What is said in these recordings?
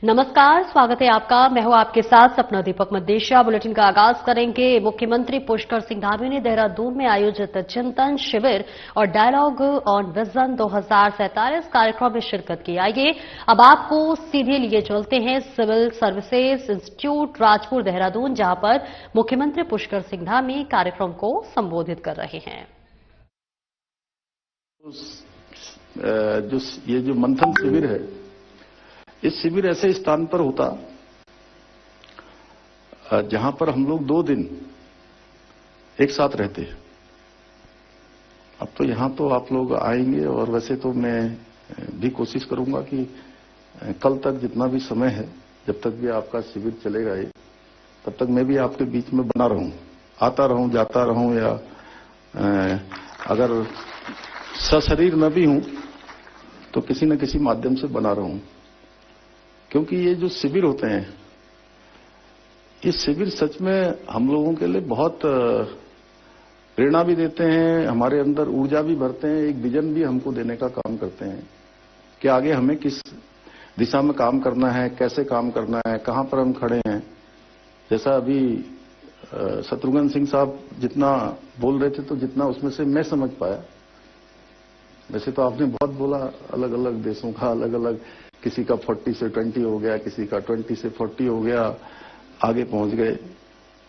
नमस्कार, स्वागत है आपका। मैं हूं आपके साथ सपना दीपक मद्देशिया। बुलेटिन का आगाज करेंगे। मुख्यमंत्री पुष्कर सिंह धामी ने देहरादून में आयोजित चिंतन शिविर और डायलॉग ऑन विजन 2047 कार्यक्रम में शिरकत की। आइए अब आपको सीधे लिए चलते हैं civil services institute Rajpur Dehradun, जहां पर मुख्यमंत्री पुष्कर सिंह धामी कार्यक्रम को संबोधित कर रहे हैं। ये जो मंथन शिविर है, इस शिविर ऐसे स्थान पर होता जहां पर हम लोग 2 दिन एक साथ रहते हैं। अब तो यहां तो आप लोग आएंगे और वैसे तो मैं भी कोशिश करूंगा कि कल तक जितना भी समय है, जब तक भी आपका शिविर चलेगा ये, तब तक मैं भी आपके बीच में बना रहूं, आता रहूं, जाता रहूं, या अगर सशरीर न भी हूं तो किसी न किसी माध्यम से बना रहूं। क्योंकि ये जो शिविर होते हैं, ये शिविर सच में हम लोगों के लिए बहुत प्रेरणा भी देते हैं, हमारे अंदर ऊर्जा भी भरते हैं, एक विजन भी हमको देने का काम करते हैं कि आगे हमें किस दिशा में काम करना है, कैसे काम करना है, कहां पर हम खड़े हैं। जैसा अभी शत्रुघ्न सिंह साहब जितना बोल रहे थे, तो जितना उसमें से मैं समझ पाया, वैसे तो आपने बहुत बोला, अलग अलग देशों का अलग अलग, किसी का 40 से 20 हो गया, किसी का 20 से 40 हो गया, आगे पहुंच गए।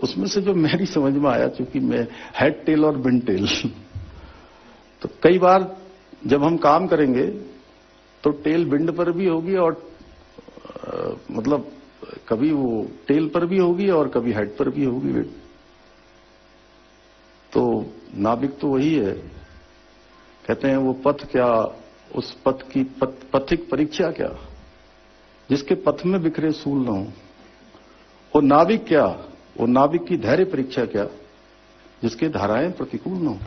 उसमें से जो मेरी समझ में आया, चूंकि मैं हेड टेल और बिन टेल तो कई बार जब हम काम करेंगे तो टेल बिंड पर भी होगी और मतलब कभी वो टेल पर भी होगी और कभी हेड पर भी होगी। तो नाविक तो वही है, कहते हैं वो पथ क्या, उस पथ की पथिक परीक्षा क्या, जिसके पथ में बिखरे सूल न हो। वो नाविक क्या, वो नाविक की धैर्य परीक्षा क्या, जिसके धाराएं प्रतिकूल न हो।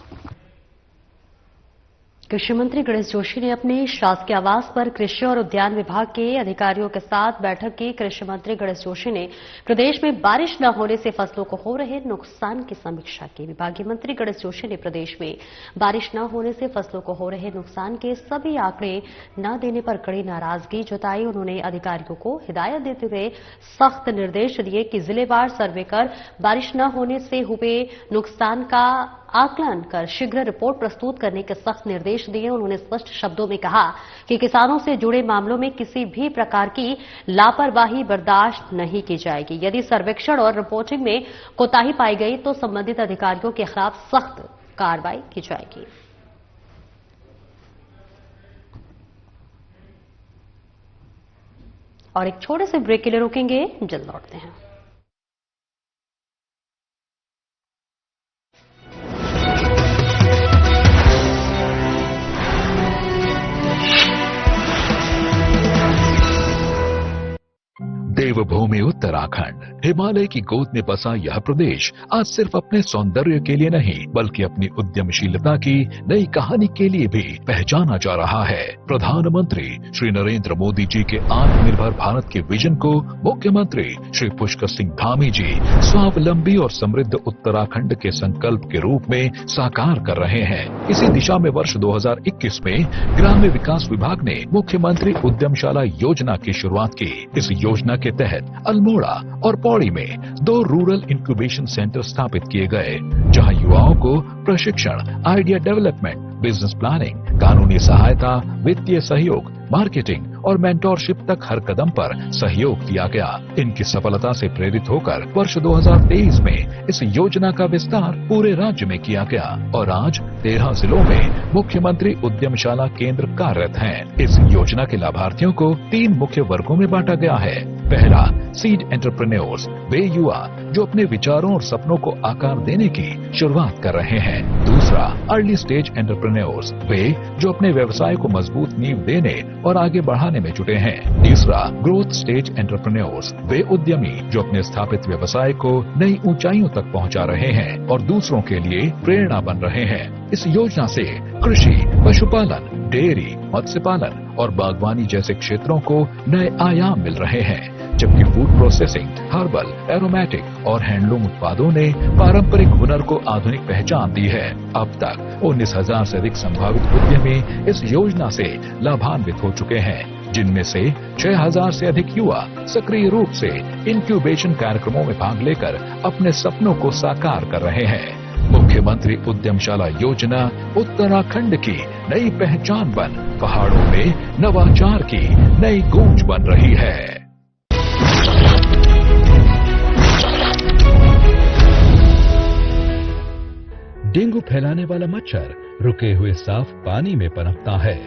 कृषि मंत्री गणेश जोशी ने अपने शासकीय आवास पर कृषि और उद्यान विभाग के अधिकारियों के साथ बैठक की। कृषि मंत्री गणेश जोशी ने प्रदेश में बारिश न होने से फसलों को हो रहे नुकसान की समीक्षा की। विभागीय मंत्री गणेश जोशी ने प्रदेश में बारिश न होने से फसलों को हो रहे नुकसान के सभी आंकड़े न देने पर कड़ी नाराजगी जताई। उन्होंने अधिकारियों को हिदायत देते हुए सख्त निर्देश दिए कि जिलेवार सर्वे कर बारिश न होने से हुए नुकसान का आकलन कर शीघ्र रिपोर्ट प्रस्तुत करने के सख्त निर्देश दिए। उन्होंने स्पष्ट शब्दों में कहा कि किसानों से जुड़े मामलों में किसी भी प्रकार की लापरवाही बर्दाश्त नहीं की जाएगी। यदि सर्वेक्षण और रिपोर्टिंग में कोताही पाई गई तो संबंधित अधिकारियों के खिलाफ सख्त कार्रवाई की जाएगी। और एक छोटे से ब्रेक के लिए रुकेंगे, जल्द लौटते हैं। देवभूमि उत्तराखंड, हिमालय की गोद में बसा यह प्रदेश आज सिर्फ अपने सौंदर्य के लिए नहीं, बल्कि अपनी उद्यमशीलता की नई कहानी के लिए भी पहचाना जा रहा है। प्रधानमंत्री श्री नरेंद्र मोदी जी के आत्मनिर्भर भारत के विजन को मुख्यमंत्री श्री पुष्कर सिंह धामी जी स्वावलंबी और समृद्ध उत्तराखंड के संकल्प के रूप में साकार कर रहे हैं। इसी दिशा में वर्ष 2021 में ग्राम्य विकास विभाग ने मुख्यमंत्री उद्यमशाला योजना की शुरुआत की। इस योजना के तहत अल्मोड़ा और पौड़ी में 2 रूरल इंक्यूबेशन सेंटर स्थापित किए गए, जहां युवाओं को प्रशिक्षण, आइडिया डेवलपमेंट, बिजनेस प्लानिंग, कानूनी सहायता, वित्तीय सहयोग, मार्केटिंग और मेंटोरशिप तक हर कदम पर सहयोग दिया गया। इनकी सफलता से प्रेरित होकर वर्ष 2023 में इस योजना का विस्तार पूरे राज्य में किया गया और आज 13 जिलों में मुख्यमंत्री उद्यमशाला केंद्र कार्यरत हैं। इस योजना के लाभार्थियों को 3 मुख्य वर्गों में बांटा गया है। पहला, सीड एंटरप्रेन्योर्स, वे युवा जो अपने विचारों और सपनों को आकार देने की शुरुआत कर रहे हैं। दूसरा, अर्ली स्टेज एंटरप्रेन्योर्स, वे जो अपने व्यवसाय को मजबूत नींव देने और आगे बढ़ाने में जुटे हैं। तीसरा, ग्रोथ स्टेज एंटरप्रेन्योर्स, वे उद्यमी जो अपने स्थापित व्यवसाय को नई ऊंचाइयों तक पहुंचा रहे हैं और दूसरों के लिए प्रेरणा बन रहे हैं। इस योजना से कृषि, पशुपालन, डेयरी, मत्स्य पालन और बागवानी जैसे क्षेत्रों को नए आयाम मिल रहे हैं, जबकि फूड प्रोसेसिंग, हर्बल, एरोमेटिक और हैंडलूम उत्पादों ने पारंपरिक हुनर को आधुनिक पहचान दी है। अब तक 19,000 से अधिक संभावित उद्यमी इस योजना से लाभान्वित हो चुके हैं। जिनमें से 6000 से अधिक युवा सक्रिय रूप से इंक्यूबेशन कार्यक्रमों में भाग लेकर अपने सपनों को साकार कर रहे हैं। मुख्यमंत्री उद्यमशाला योजना उत्तराखंड की नई पहचान बन पहाड़ों में नवाचार की नई गूंज बन रही है। डेंगू फैलाने वाला मच्छर रुके हुए साफ पानी में पनपता है।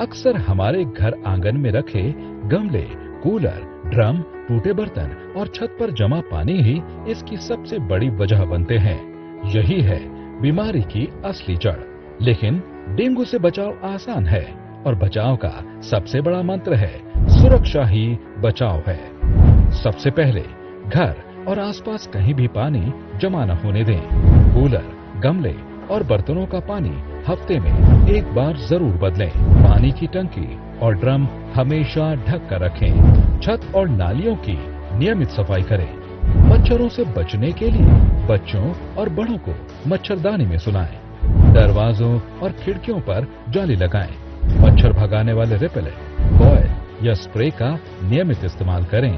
अक्सर हमारे घर आंगन में रखे गमले, कूलर, ड्रम, टूटे बर्तन और छत पर जमा पानी ही इसकी सबसे बड़ी वजह बनते हैं। यही है बीमारी की असली जड़। लेकिन डेंगू से बचाव आसान है और बचाव का सबसे बड़ा मंत्र है सुरक्षा ही बचाव है। सबसे पहले घर और आसपास कहीं भी पानी जमा न होने दें। कूलर, गमले और बर्तनों का पानी हफ्ते में एक बार जरूर बदलें। पानी की टंकी और ड्रम हमेशा ढक कर रखें। छत और नालियों की नियमित सफाई करें। मच्छरों से बचने के लिए बच्चों और बड़ों को मच्छरदानी में सुलाएं। दरवाजों और खिड़कियों पर जाली लगाएं। मच्छर भगाने वाले रिपेलेंट, कॉइल या स्प्रे का नियमित इस्तेमाल करें।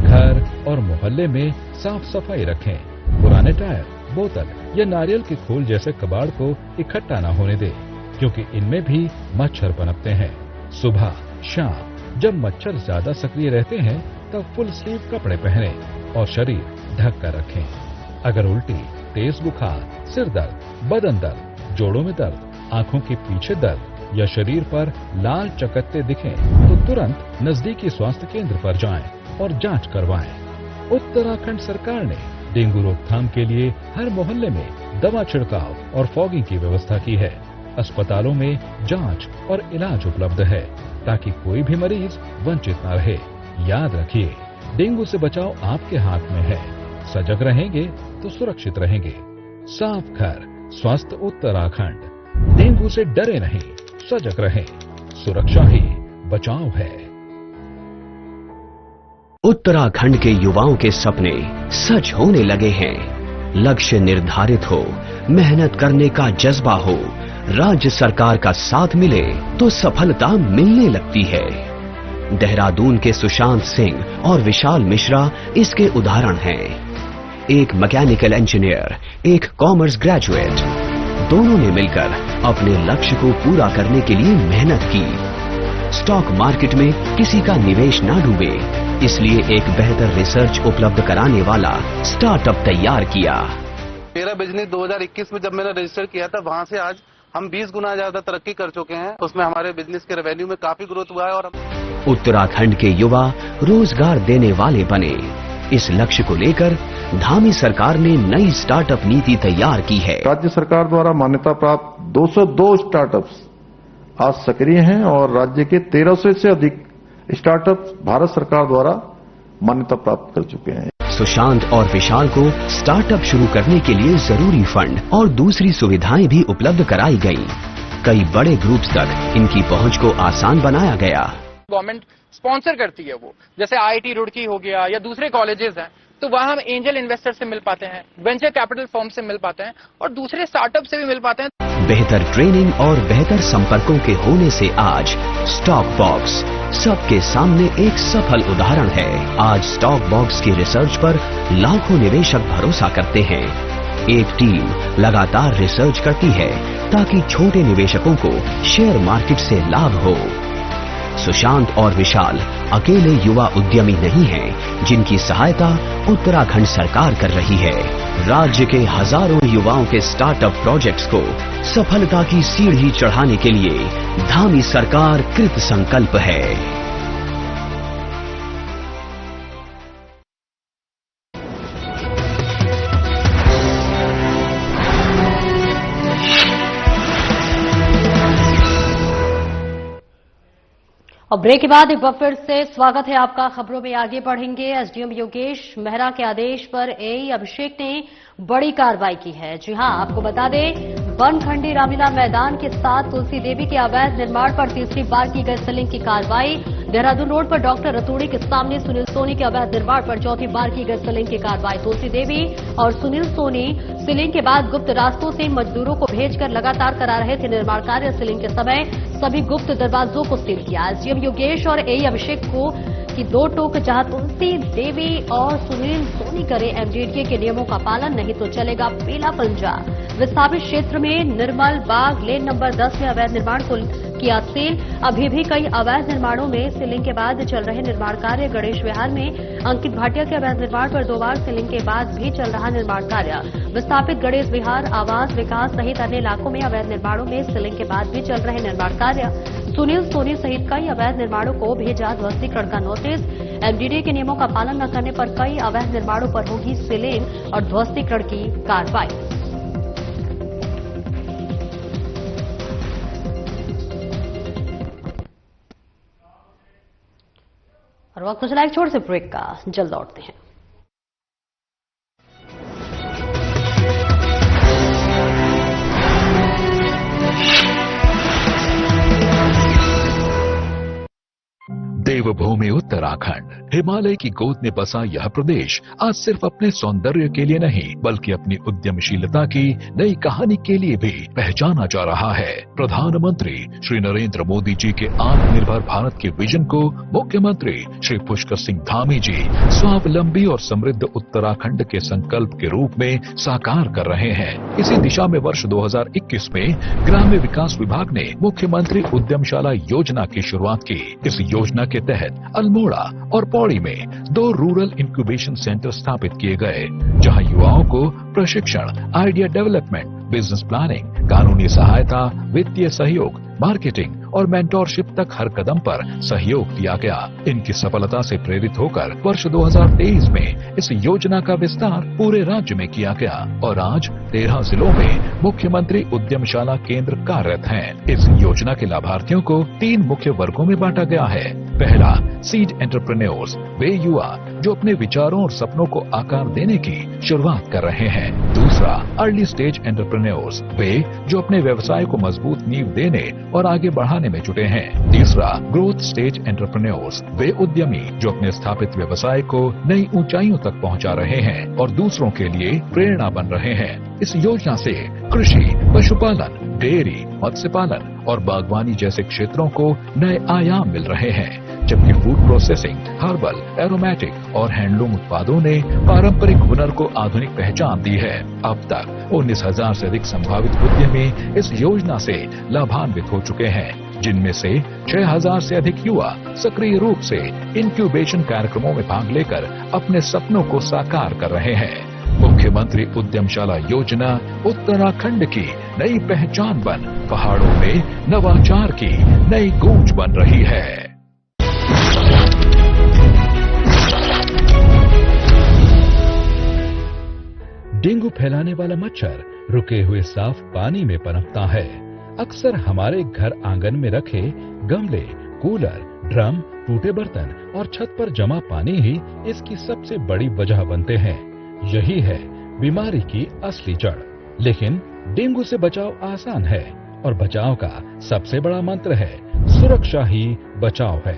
घर और मोहल्ले में साफ सफाई रखें। पुराने टायर, बोतल या नारियल के खोल जैसे कबाड़ को इकट्ठा न होने दें, क्योंकि इनमें भी मच्छर पनपते हैं। सुबह शाम जब मच्छर ज्यादा सक्रिय रहते हैं तब फुल स्लीव कपड़े पहनें और शरीर ढक कर रखें। अगर उल्टी, तेज बुखार, सिर दर्द, बदन दर्द, जोड़ों में दर्द, आंखों के पीछे दर्द या शरीर पर लाल चकत्ते दिखें तो तुरंत नजदीकी स्वास्थ्य केंद्र पर जाएं और जांच करवाएं। उत्तराखंड सरकार ने डेंगू रोकथाम के लिए हर मोहल्ले में दवा छिड़काव और फॉगिंग की व्यवस्था की है। अस्पतालों में जांच और इलाज उपलब्ध है ताकि कोई भी मरीज वंचित न रहे। याद रखिए, डेंगू से बचाव आपके हाथ में है। सजग रहेंगे तो सुरक्षित रहेंगे। साफ घर, स्वस्थ उत्तराखंड। डेंगू से डरे नहीं, सजग रहें। सुरक्षा ही बचाव है। उत्तराखंड के युवाओं के सपने सच होने लगे हैं। लक्ष्य निर्धारित हो, मेहनत करने का जज्बा हो, राज्य सरकार का साथ मिले तो सफलता मिलने लगती है। देहरादून के सुशांत सिंह और विशाल मिश्रा इसके उदाहरण हैं। एक मैकेनिकल इंजीनियर, एक कॉमर्स ग्रेजुएट, दोनों ने मिलकर अपने लक्ष्य को पूरा करने के लिए मेहनत की। स्टॉक मार्केट में किसी का निवेश ना डूबे, इसलिए एक बेहतर रिसर्च उपलब्ध कराने वाला स्टार्टअप तैयार किया। मेरा बिजनेस 2021 में जब मैंने रजिस्टर किया था, वहां से आज हम 20 गुना ज्यादा तरक्की कर चुके हैं। उसमें हमारे बिजनेस के रेवेन्यू में काफी ग्रोथ हुआ है। और उत्तराखंड के युवा रोजगार देने वाले बने। इस लक्ष्य को लेकर धामी सरकार ने नई स्टार्टअप नीति तैयार की है। राज्य सरकार द्वारा मान्यता प्राप्त 202 स्टार्टअप्स आज सक्रिय हैं और राज्य के 1300 से अधिक स्टार्टअप्स भारत सरकार द्वारा मान्यता प्राप्त कर चुके हैं। सुशांत और विशाल को स्टार्टअप शुरू करने के लिए जरूरी फंड और दूसरी सुविधाएं भी उपलब्ध कराई गई। कई बड़े ग्रुप्स तक इनकी पहुंच को आसान बनाया गया। गवर्नमेंट स्पॉन्सर करती है वो, जैसे IIT रुड़की हो गया या दूसरे कॉलेजेस हैं, तो वहां हम एंजल इन्वेस्टर से मिल पाते हैं, वेंचर कैपिटल फर्म से मिल पाते हैं और दूसरे स्टार्टअप से भी मिल पाते हैं। बेहतर ट्रेनिंग और बेहतर संपर्कों के होने से आज स्टॉक बॉक्स सबके सामने एक सफल उदाहरण है। आज स्टॉक बॉक्स की रिसर्च पर लाखों निवेशक भरोसा करते हैं। एक टीम लगातार रिसर्च करती है ताकि छोटे निवेशकों को शेयर मार्केट से लाभ हो। सुशांत और विशाल अकेले युवा उद्यमी नहीं हैं, जिनकी सहायता उत्तराखंड सरकार कर रही है। राज्य के हजारों युवाओं के स्टार्टअप प्रोजेक्ट्स को सफलता की सीढ़ी चढ़ाने के लिए धामी सरकार कृत संकल्प है। और ब्रेक के बाद एक बार फिर से स्वागत है आपका। खबरों में आगे बढ़ेंगे। एसडीएम योगेश मेहरा के आदेश पर एई अभिषेक ने बड़ी कार्रवाई की है। जी हां, आपको बता दें, बनखंडी रामलीला मैदान के साथ तुलसी देवी के अवैध निर्माण पर तीसरी बार की गई सीलिंग की कार्रवाई। देहरादून रोड पर डॉक्टर रतूड़ी के सामने सुनील सोनी के अवैध निर्माण पर चौथी बार की गई सीलिंग की कार्रवाई। तुलसी देवी और सुनील सोनी सीलिंग के बाद गुप्त रास्तों से मजदूरों को भेजकर लगातार करा रहे थे निर्माण कार्य। सीलिंग के समय सभी गुप्त दरवाजों को सील किया। एसडीएम योगेश और एई अभिषेक को की दो टोक, जहां तुलसी देवी और सुनील सोनी करें एमडीडीए के नियमों का पालन, नहीं तो चलेगा पीला पंजा। विस्थापित क्षेत्र में निर्मल बाग लेन नंबर 10 में अवैध निर्माण को किया सील। अभी भी कई अवैध निर्माणों में सीलिंग के बाद चल रहे निर्माण कार्य। गणेश विहार में अंकित भाटिया के अवैध निर्माण पर 2 बार सीलिंग के बाद भी चल रहा निर्माण कार्य। विस्थापित गणेश विहार, आवास विकास सहित अन्य इलाकों में अवैध निर्माणों में सीलिंग के बाद भी चल रहे निर्माण कार्य। सुनील सोनी सहित कई अवैध निर्माणों को भेजा ध्वस्तीकरण का नोटिस। एमडीडीए के नियमों का पालन न करने पर कई अवैध निर्माणों पर होगी सीलिंग और ध्वस्तीकरण की कार्रवाई। और वक्त चला एक छोटे से ब्रेक का, जल्द लौटते हैं। देवभूमि उत्तराखंड, हिमालय की गोद में बसा यह प्रदेश आज सिर्फ अपने सौंदर्य के लिए नहीं बल्कि अपनी उद्यमशीलता की नई कहानी के लिए भी पहचाना जा रहा है। प्रधानमंत्री श्री नरेंद्र मोदी जी के आत्मनिर्भर भारत के विजन को मुख्यमंत्री श्री पुष्कर सिंह धामी जी स्वावलंबी और समृद्ध उत्तराखंड के संकल्प के रूप में साकार कर रहे हैं। इसी दिशा में वर्ष 2021 में ग्राम्य विकास विभाग ने मुख्यमंत्री उद्यमशाला योजना की शुरुआत की। इस योजना के तहत अल्मोड़ा और पौड़ी में 2 रूरल इंक्यूबेशन सेंटर स्थापित किए गए, जहां युवाओं को प्रशिक्षण, आइडिया डेवलपमेंट, बिजनेस प्लानिंग, कानूनी सहायता, वित्तीय सहयोग, मार्केटिंग और मेंटोरशिप तक हर कदम पर सहयोग दिया गया। इनकी सफलता से प्रेरित होकर वर्ष 2023 में इस योजना का विस्तार पूरे राज्य में किया गया और आज 13 जिलों में मुख्यमंत्री उद्यमशाला केंद्र कार्यरत हैं। इस योजना के लाभार्थियों को 3 मुख्य वर्गों में बांटा गया है। पहला, सीड एंटरप्रेन्योर्स, वे युवा जो अपने विचारों और सपनों को आकार देने की शुरुआत कर रहे हैं। दूसरा, अर्ली स्टेज एंटरप्रेन्योर्स, वे जो अपने व्यवसाय को मजबूत नींव देने और आगे बढ़ाने में जुटे हैं। तीसरा, ग्रोथ स्टेज एंटरप्रेन्योर्स, वे उद्यमी जो अपने स्थापित व्यवसाय को नई ऊंचाइयों तक पहुंचा रहे हैं और दूसरों के लिए प्रेरणा बन रहे हैं। इस योजना से कृषि, पशुपालन, डेयरी, मत्स्य पालन और बागवानी जैसे क्षेत्रों को नए आयाम मिल रहे हैं, जबकि फूड प्रोसेसिंग, हर्बल, एरोमेटिक और हैंडलूम उत्पादों ने पारंपरिक हुनर को आधुनिक पहचान दी है। अब तक 19,000 से अधिक संभावित उद्यमी इस योजना से लाभान्वित हो चुके हैं, जिनमें से 6,000 से अधिक युवा सक्रिय रूप से इंक्यूबेशन कार्यक्रमों में भाग लेकर अपने सपनों को साकार कर रहे हैं। मुख्यमंत्री उद्यमशाला योजना उत्तराखंड की नई पहचान बन पहाड़ों में नवाचार की नई गूंज बन रही है। डेंगू फैलाने वाला मच्छर रुके हुए साफ पानी में पनपता है। अक्सर हमारे घर आंगन में रखे गमले, कूलर, ड्रम, टूटे बर्तन और छत पर जमा पानी ही इसकी सबसे बड़ी वजह बनते हैं। यही है बीमारी की असली जड़। लेकिन डेंगू से बचाव आसान है और बचाव का सबसे बड़ा मंत्र है सुरक्षा ही बचाव है।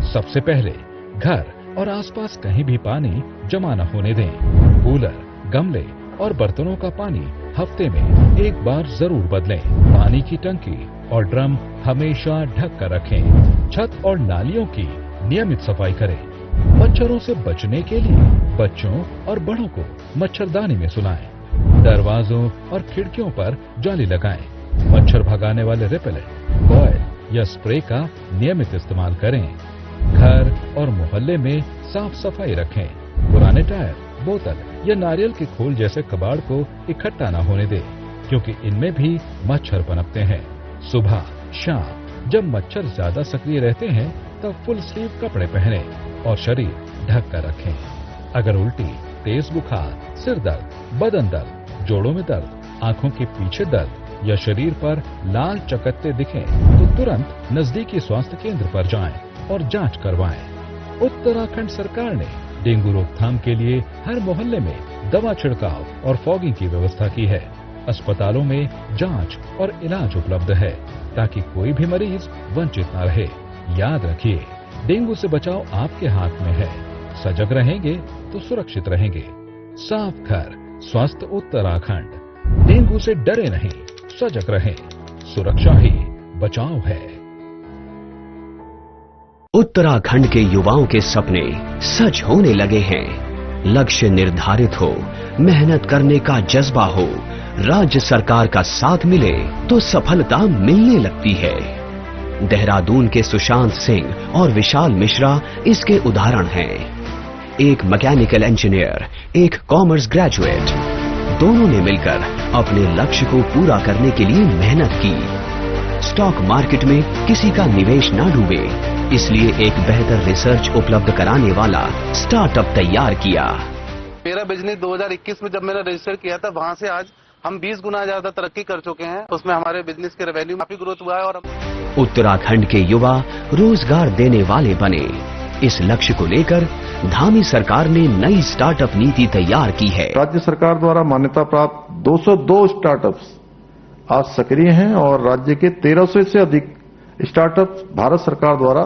सबसे पहले घर और आसपास कहीं भी पानी जमा न होने दें। कूलर, गमले और बर्तनों का पानी हफ्ते में 1 बार जरूर बदलें। पानी की टंकी और ड्रम हमेशा ढक कर रखें। छत और नालियों की नियमित सफाई करें। मच्छरों से बचने के लिए बच्चों और बड़ों को मच्छरदानी में सुलाएं। दरवाजों और खिड़कियों पर जाली लगाएं। मच्छर भगाने वाले रिपेलेंट, कॉइल या स्प्रे का नियमित इस्तेमाल करें। घर और मोहल्ले में साफ सफाई रखें। पुराने टायर, बोतल या नारियल के खोल जैसे कबाड़ को इकट्ठा न होने दें, क्योंकि इनमें भी मच्छर पनपते हैं। सुबह शाम जब मच्छर ज्यादा सक्रिय रहते हैं तब फुल स्लीव कपड़े पहने और शरीर ढक कर रखें। अगर उल्टी, तेज बुखार, सिर दर्द, बदन दर्द, जोड़ों में दर्द, आंखों के पीछे दर्द या शरीर पर लाल चकत्ते दिखें तो तुरंत नजदीकी स्वास्थ्य केंद्र पर जाएं और जांच करवाएं। उत्तराखंड सरकार ने डेंगू रोकथाम के लिए हर मोहल्ले में दवा छिड़काव और फॉगिंग की व्यवस्था की है। अस्पतालों में जांच और इलाज उपलब्ध है ताकि कोई भी मरीज वंचित न रहे। याद रखिए, डेंगू से बचाव आपके हाथ में है। सजग रहेंगे तो सुरक्षित रहेंगे। साफ घर, स्वस्थ उत्तराखंड। डेंगू से डरे नहीं, सजग रहें। सुरक्षा ही बचाव है। उत्तराखंड के युवाओं के सपने सच होने लगे हैं। लक्ष्य निर्धारित हो, मेहनत करने का जज्बा हो, राज्य सरकार का साथ मिले तो सफलता मिलने लगती है। देहरादून के सुशांत सिंह और विशाल मिश्रा इसके उदाहरण हैं। एक मैकेनिकल इंजीनियर, एक कॉमर्स ग्रेजुएट, दोनों ने मिलकर अपने लक्ष्य को पूरा करने के लिए मेहनत की। स्टॉक मार्केट में किसी का निवेश ना डूबे, इसलिए एक बेहतर रिसर्च उपलब्ध कराने वाला स्टार्टअप तैयार किया। मेरा बिजनेस 2021 में जब मैंने रजिस्टर किया था, वहां से आज हम 20 गुना ज्यादा तरक्की कर चुके हैं। उसमें हमारे बिजनेस के रेवेन्यू में काफी ग्रोथ हुआ है। और उत्तराखंड के युवा रोजगार देने वाले बने। इस लक्ष्य को लेकर धामी सरकार ने नई स्टार्टअप नीति तैयार की है। राज्य सरकार द्वारा मान्यता प्राप्त 202 स्टार्टअप्स आज सक्रिय हैं और राज्य के 1300 से अधिक स्टार्टअप्स भारत सरकार द्वारा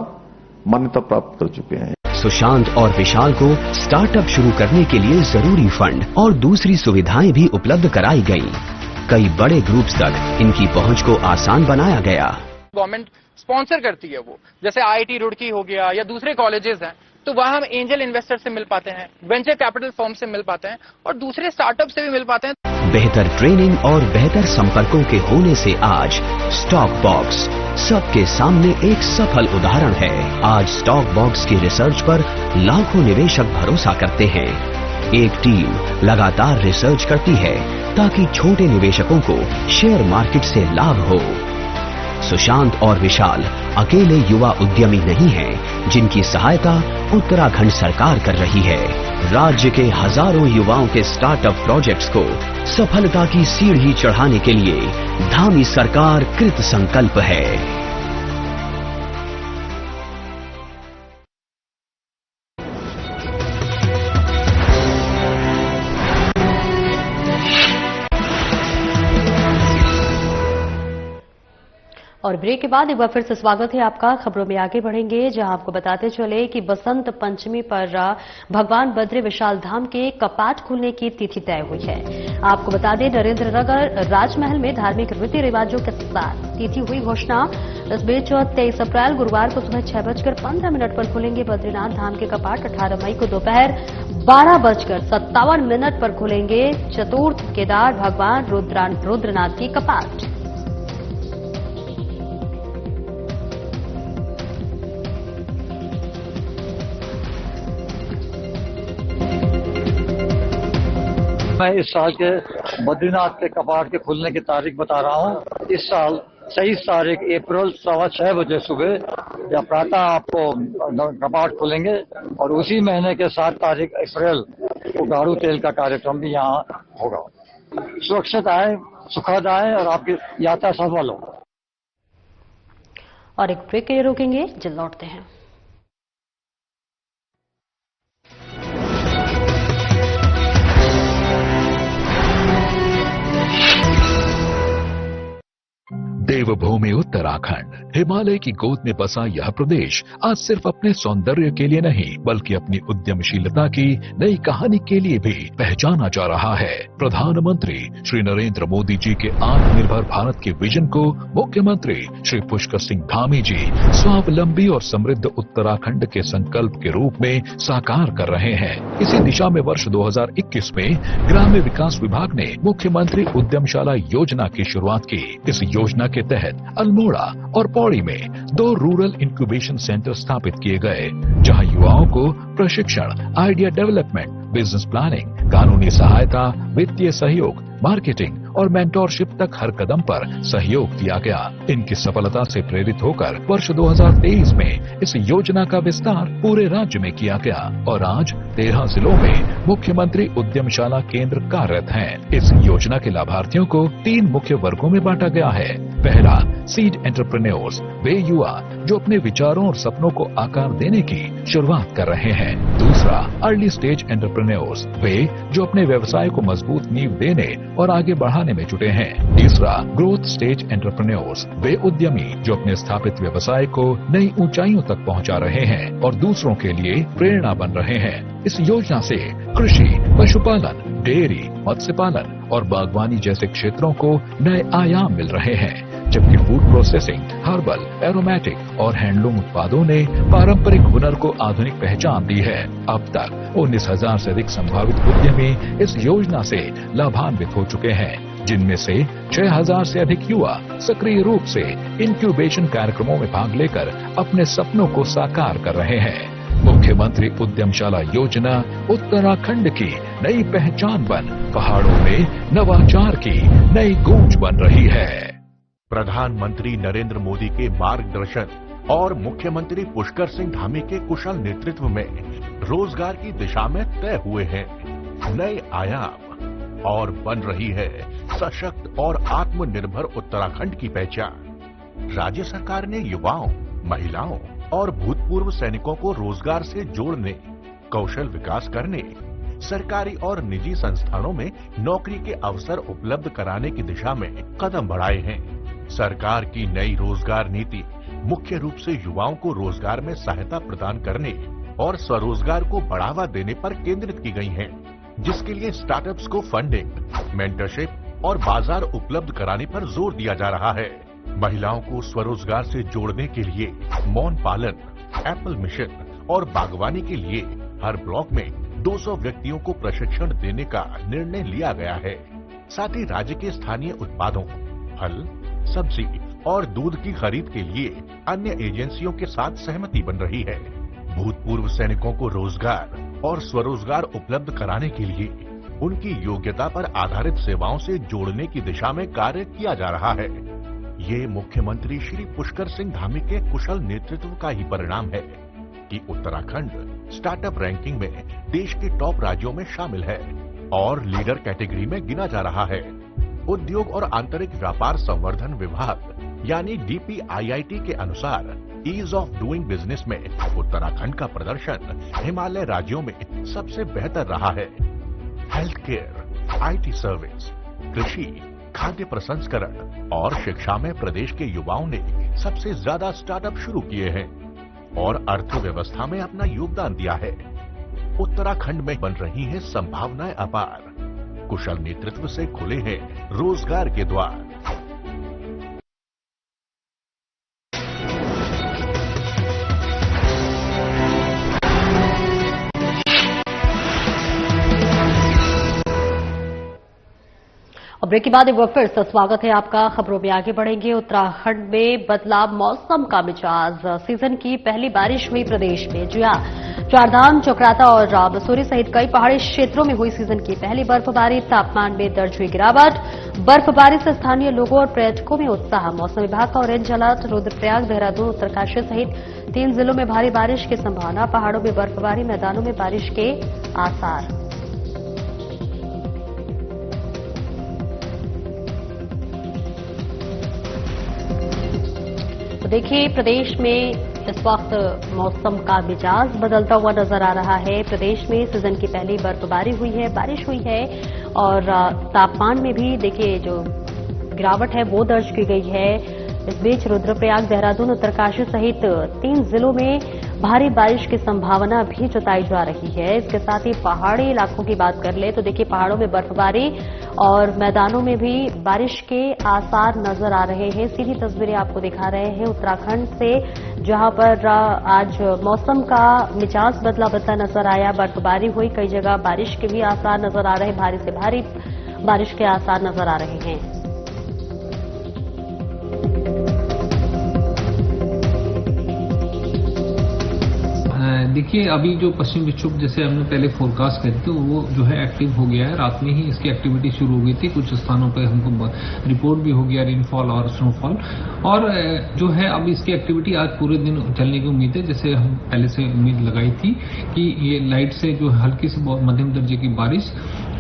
मान्यता प्राप्त कर चुके हैं। सुशांत और विशाल को स्टार्टअप शुरू करने के लिए जरूरी फंड और दूसरी सुविधाएं भी उपलब्ध कराई गई। कई बड़े ग्रुप्स तक इनकी पहुंच को आसान बनाया गया। गवर्नमेंट स्पॉन्सर करती है वो, जैसे आईटी रुड़की हो गया या दूसरे कॉलेजेस हैं, तो वहां हम एंजल इन्वेस्टर से मिल पाते हैं, वेंचर कैपिटल फर्म से मिल पाते हैं और दूसरे स्टार्टअप से भी मिल पाते हैं। बेहतर ट्रेनिंग और बेहतर संपर्कों के होने से आज स्टॉक बॉक्स सबके सामने एक सफल उदाहरण है। आज स्टॉक बॉक्स की रिसर्च पर लाखों निवेशक भरोसा करते हैं। एक टीम लगातार रिसर्च करती है ताकि छोटे निवेशकों को शेयर मार्केट से लाभ हो। सुशांत और विशाल अकेले युवा उद्यमी नहीं हैं, जिनकी सहायता उत्तराखंड सरकार कर रही है। राज्य के हजारों युवाओं के स्टार्टअप प्रोजेक्ट्स को सफलता की सीढ़ी चढ़ाने के लिए धामी सरकार कृत संकल्प है। और ब्रेक के बाद एक बार फिर से स्वागत है आपका। खबरों में आगे बढ़ेंगे, जहां आपको बताते चले कि बसंत पंचमी पर भगवान बद्री विशाल धाम के कपाट खुलने की तिथि तय हुई है। आपको बता दें, नरेंद्रनगर राजमहल में धार्मिक रीति रिवाजों के साथ तिथि हुई घोषणा। इस बीच 23 अप्रैल गुरुवार को सुबह 6:15 पर खुलेंगे बद्रीनाथ धाम के कपाट। 18 मई को दोपहर 12:57 पर खुलेंगे चतुर्थ केदार भगवान रुद्रनाथ के कपाट। मैं इस साल के बद्रीनाथ के कपाट के खुलने की तारीख बता रहा हूँ। इस साल 23 तारीख अप्रैल 6:15 बजे सुबह या प्रातः आपको कपाट खुलेंगे और उसी महीने के 7 तारीख अप्रैल को गाड़ू तेल का कार्यक्रम भी यहाँ होगा। सुरक्षित आए, सुखद आए और आपकी यात्रा सफल हो। और एक ब्रेक के लिए रोकेंगे, जल्द लौटते हैं। देवभूमि उत्तराखंड, हिमालय की गोद में बसा यह प्रदेश आज सिर्फ अपने सौंदर्य के लिए नहीं बल्कि अपनी उद्यमशीलता की नई कहानी के लिए भी पहचाना जा रहा है। प्रधानमंत्री श्री नरेंद्र मोदी जी के आत्मनिर्भर भारत के विजन को मुख्यमंत्री श्री पुष्कर सिंह धामी जी स्वावलंबी और समृद्ध उत्तराखंड के संकल्प के रूप में साकार कर रहे हैं। इसी दिशा में वर्ष 2021 में ग्राम्य विकास विभाग ने मुख्यमंत्री उद्यमशाला योजना की शुरुआत की। इस योजना के तहत अल्मोड़ा और पौड़ी में 2 रूरल इंक्यूबेशन सेंटर स्थापित किए गए, जहां युवाओं को प्रशिक्षण, आइडिया डेवलपमेंट, बिजनेस प्लानिंग, कानूनी सहायता, वित्तीय सहयोग, मार्केटिंग और मेंटोरशिप तक हर कदम पर सहयोग दिया गया। इनकी सफलता से प्रेरित होकर वर्ष 2023 में इस योजना का विस्तार पूरे राज्य में किया गया और आज 13 जिलों में मुख्यमंत्री उद्यमशाला केंद्र कार्यरत हैं। इस योजना के लाभार्थियों को 3 मुख्य वर्गों में बांटा गया है। पहला, सीड एंटरप्रेन्योर्स, वे युवा जो अपने विचारों और सपनों को आकार देने की शुरुआत कर रहे हैं। दूसरा, अर्ली स्टेज एंटरप्रेन्योर्स, वे जो अपने व्यवसाय को मजबूत नींव देने और आगे बढ़ाने में जुटे हैं। तीसरा, ग्रोथ स्टेज एंटरप्रेन्योर्स, वे उद्यमी जो अपने स्थापित व्यवसाय को नई ऊंचाइयों तक पहुंचा रहे हैं और दूसरों के लिए प्रेरणा बन रहे हैं। इस योजना से कृषि, पशुपालन, डेयरी, मत्स्य पालन और बागवानी जैसे क्षेत्रों को नए आयाम मिल रहे हैं, जबकि फूड प्रोसेसिंग, हर्बल, एरोमेटिक और हैंडलूम उत्पादों ने पारंपरिक हुनर को आधुनिक पहचान दी है। अब तक 19,000 से अधिक संभावित उद्यमी इस योजना से लाभान्वित हो चुके हैं, जिनमें से 6,000 से अधिक युवा सक्रिय रूप से इंक्यूबेशन कार्यक्रमों में भाग लेकर अपने सपनों को साकार कर रहे हैं। मुख्यमंत्री उद्यमशाला योजना उत्तराखंड की नई पहचान बन पहाड़ों में नवाचार की नई गूंज बन रही है। प्रधानमंत्री नरेंद्र मोदी के मार्गदर्शन और मुख्यमंत्री पुष्कर सिंह धामी के कुशल नेतृत्व में रोजगार की दिशा में तय हुए हैं नए आयाम और बन रही है सशक्त और आत्मनिर्भर उत्तराखंड की पहचान। राज्य सरकार ने युवाओं, महिलाओं और भूतपूर्व सैनिकों को रोजगार से जोड़ने, कौशल विकास करने, सरकारी और निजी संस्थानों में नौकरी के अवसर उपलब्ध कराने की दिशा में कदम बढ़ाए हैं। सरकार की नई रोजगार नीति मुख्य रूप से युवाओं को रोजगार में सहायता प्रदान करने और स्वरोजगार को बढ़ावा देने पर केंद्रित की गई है, जिसके लिए स्टार्टअप्स को फंडिंग, मेंटरशिप और बाजार उपलब्ध कराने पर जोर दिया जा रहा है। महिलाओं को स्वरोजगार से जोड़ने के लिए मौन पालन, एप्पल मिशन और बागवानी के लिए हर ब्लॉक में 200 व्यक्तियों को प्रशिक्षण देने का निर्णय लिया गया है। साथ ही राज्य के स्थानीय उत्पादों, फल, सब्जी और दूध की खरीद के लिए अन्य एजेंसियों के साथ सहमति बन रही है। भूतपूर्व सैनिकों को रोजगार और स्वरोजगार उपलब्ध कराने के लिए उनकी योग्यता पर आधारित सेवाओं से जोड़ने की दिशा में कार्य किया जा रहा है। ये मुख्यमंत्री श्री पुष्कर सिंह धामी के कुशल नेतृत्व का ही परिणाम है कि उत्तराखंड स्टार्टअप रैंकिंग में देश के टॉप राज्यों में शामिल है और लीडर कैटेगरी में गिना जा रहा है। उद्योग और आंतरिक व्यापार संवर्धन विभाग यानी DPIIT के अनुसार ईज ऑफ डूइंग बिजनेस में उत्तराखंड का प्रदर्शन हिमालय राज्यों में सबसे बेहतर रहा है। हेल्थ केयर, IT सर्विस, कृषि, खाद्य प्रसंस्करण और शिक्षा में प्रदेश के युवाओं ने सबसे ज्यादा स्टार्टअप शुरू किए हैं और अर्थव्यवस्था में अपना योगदान दिया है। उत्तराखंड में बन रही हैं संभावनाएं अपार। कुशल नेतृत्व से खुले हैं रोजगार के द्वार। और ब्रेक के बाद एक बार फिर से स्वागत है आपका। खबरों में आगे बढ़ेंगे। उत्तराखंड में बदला मौसम का मिजाज, सीजन की पहली बारिश हुई प्रदेश में। जी हां, चारधाम, चक्राता और मसूरी सहित कई पहाड़ी क्षेत्रों में हुई सीजन की पहली बर्फबारी। तापमान में दर्ज हुई गिरावट। बर्फबारी से स्थानीय लोगों और पर्यटकों में उत्साह। मौसम विभाग का ऑरेंज अलर्ट। रुद्रप्रयाग, देहरादून, उत्तरकाशी सहित 3 जिलों में भारी बारिश की संभावना। पहाड़ों में बर्फबारी, मैदानों में बारिश के आसार। तो देखिए, प्रदेश में इस वक्त मौसम का मिजाज बदलता हुआ नजर आ रहा है। प्रदेश में सीजन की पहली बर्फबारी हुई है, बारिश हुई है और तापमान में भी देखिए जो गिरावट है वो दर्ज की गई है। इस बीच रुद्रप्रयाग, देहरादून, उत्तरकाशी सहित 3 जिलों में भारी बारिश की संभावना भी जताई जा रही है। इसके साथ ही पहाड़ी इलाकों की बात कर ले तो देखिए, पहाड़ों में बर्फबारी और मैदानों में भी बारिश के आसार नजर आ रहे हैं। सीधी तस्वीरें आपको दिखा रहे हैं उत्तराखंड से, जहां पर आज मौसम का मिजाज बदला नजर आया। बर्फबारी हुई, कई जगह बारिश के भी आसार नजर आ रहे हैं। भारी से भारी बारिश के आसार नजर आ रहे हैं। देखिए, अभी जो पश्चिम विक्षोभ जैसे हमने पहले फोरकास्ट करी थी वो जो है एक्टिव हो गया है। रात में ही इसकी एक्टिविटी शुरू हो गई थी। कुछ स्थानों पर हमको रिपोर्ट भी हो गया रेनफॉल और स्नोफॉल। और जो है अब इसकी एक्टिविटी आज पूरे दिन चलने की उम्मीद है। जैसे हम पहले से उम्मीद लगाई थी कि ये लाइट से जो हल्की से बहुत मध्यम दर्जे की बारिश,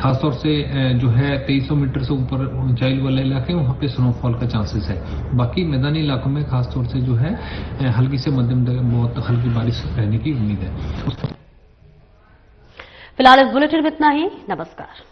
खासतौर से जो है 2300 मीटर से ऊपर ऊंचाई वाले इलाके वहां पे स्नोफॉल का चांसेस है। बाकी मैदानी इलाकों में खासतौर से जो है हल्की से मध्यम बहुत हल्की बारिश रहने की उम्मीद है। फिलहाल इस बुलेटिन में इतना ही। नमस्कार।